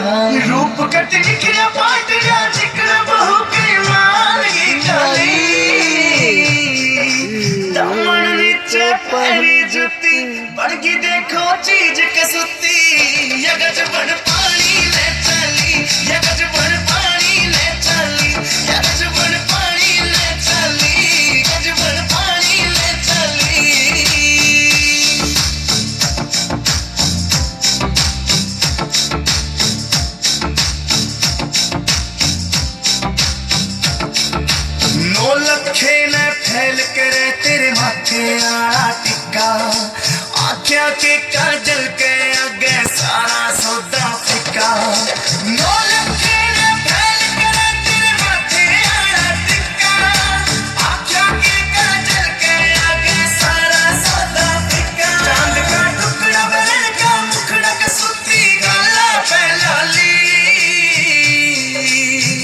दिखाई रूप कट निखरा पाट गया जिक्र बहु के मान की काली दामन नीचे पैरी जुती बड़गी देखो चीज कसुती या गजबड़ पानी ले चली या गजबड़ पानी ले चली या गजबड़ पानी ले चली गजबड़ पानी ले चली लखे न फैल करे तेरे माथे आला टिक्का आख्या के काजल के आगे सारा सौदा फिक्का नौ लखे न फैल करे तेरे माथे आला टिक्का आख्या के काजल के आगे सारा सौदा फिक्का चांद का टुकड़ा बहन का मुखड़ा का सुती गाला पहलाली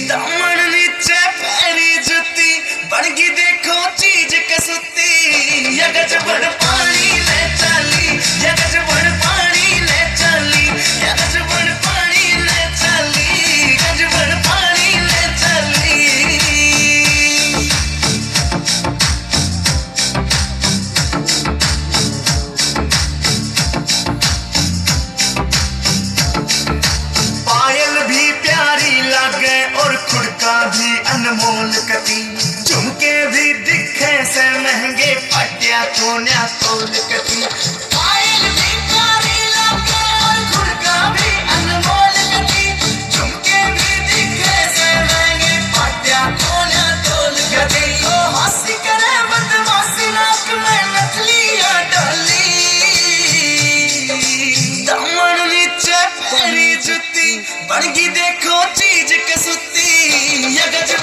दामन नीचे पैरी जुती बड़गी देखो चीज कसुती या गजबड़ पानी ले चली या गजबड़ पानी ले चली या गजबड़ पानी ले चली गजबड़ पानी ले चली पायल भी प्यारी लागे और खुड़का भी अनमोल कती झुमके भी दिखे से महंगे पटिया चोन्या तोल कती पायल भी प्यारी लागे और खुड़का भी अनमोल कती झुमके भी दिखे से महंगे पटिया चोन्या तोल कती ओ हंसी करे बदमाशी नाक में नकलिया डाली दामन नीचे पैरी जुती बड़गी देखो चीज कसुती या गजबड़